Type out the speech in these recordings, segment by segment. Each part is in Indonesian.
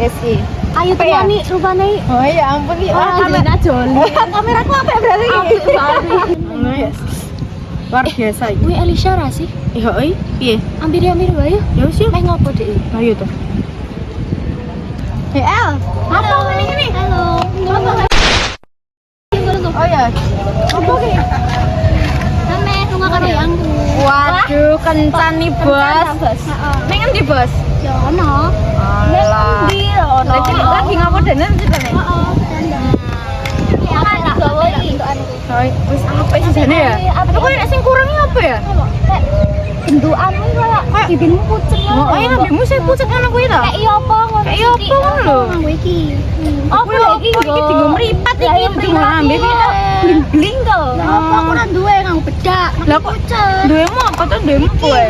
SI. Ayo temani rupane. Oh ya ampun iki. Angelina Jolie. Kameraku apa berarti iki? Luar biasa iki. Wih Elisha ra sih? Iya, piye? Ambil wae. Ya wis Meh ngopo Dek? ayo to. El, Halo. Ini. Halo. oh ya. Apa ki? Ame lunga karo yangku. Waduh, kencan nih, Bos. Ning endi, Bos? Ya ono. Alah. Lagi ngapa dene ceritane? Heeh. Ya kan digawe iki. Wis apa sih jane ya? Aku nek sing kurang apa ya? Bentukan kayak bibirmu pucet Oh, ayo nambahmu sing pucet ngono kuwi ta? Kayak iya apa ngono. Kayak iya apa ngono lho? Nganggo iki. Apa iki dienggo mripat iki cuma ambil iki tak bling to. Apa aku ora duwe nganggo bedak. Lah kok duwemu apa to duwemu kowe?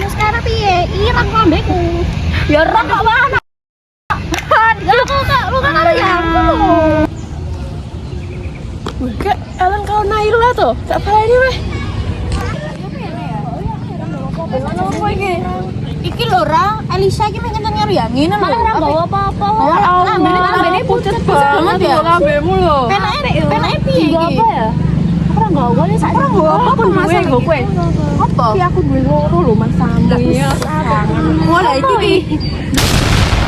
Maskara piye? Ireng lambeku. Ya ora kok wae. Enggak kok bukan karo yangku lho. Wah, kak, Ellen kau Naila tuh, tak baleni weh. Apa iki? Iki lho ra, Elisa iki meh kenceng nyari angin lho. Malah ora nggawa apa-apa. Lambene pucet banget ya. Lambemu lho. Penake piye iki? Apa ya? Aku ora nggawa nih sak. Ora nggawa apa Mas nggo kowe? Apa? Tapi aku duwe loro lho Mas Samu. Iya. Wah, lah iki ki.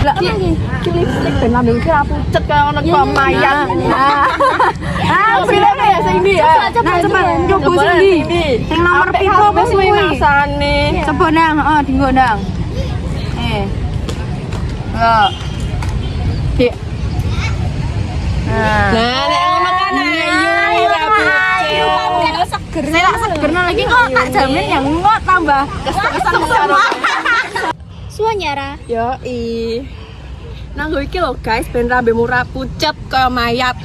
Lah Iki lipstick ben lambe iki ra pucet kaya ono kok mayat. Filmnya ya sing ndi ya? Nah, coba nyoba sing ndi? Sing nomor piro wis kuwi masane. Coba nang, heeh, dienggo nang. Loh. Dik. Nah, nek ngono kan ayo ora pucet. Seger. Nek seger lagi kok tak jamin yang kok tambah kesel-kesel semua. Suanyara. Yoi. Nanggo iki lho guys, ben rambemu ra pucet kaya mayat.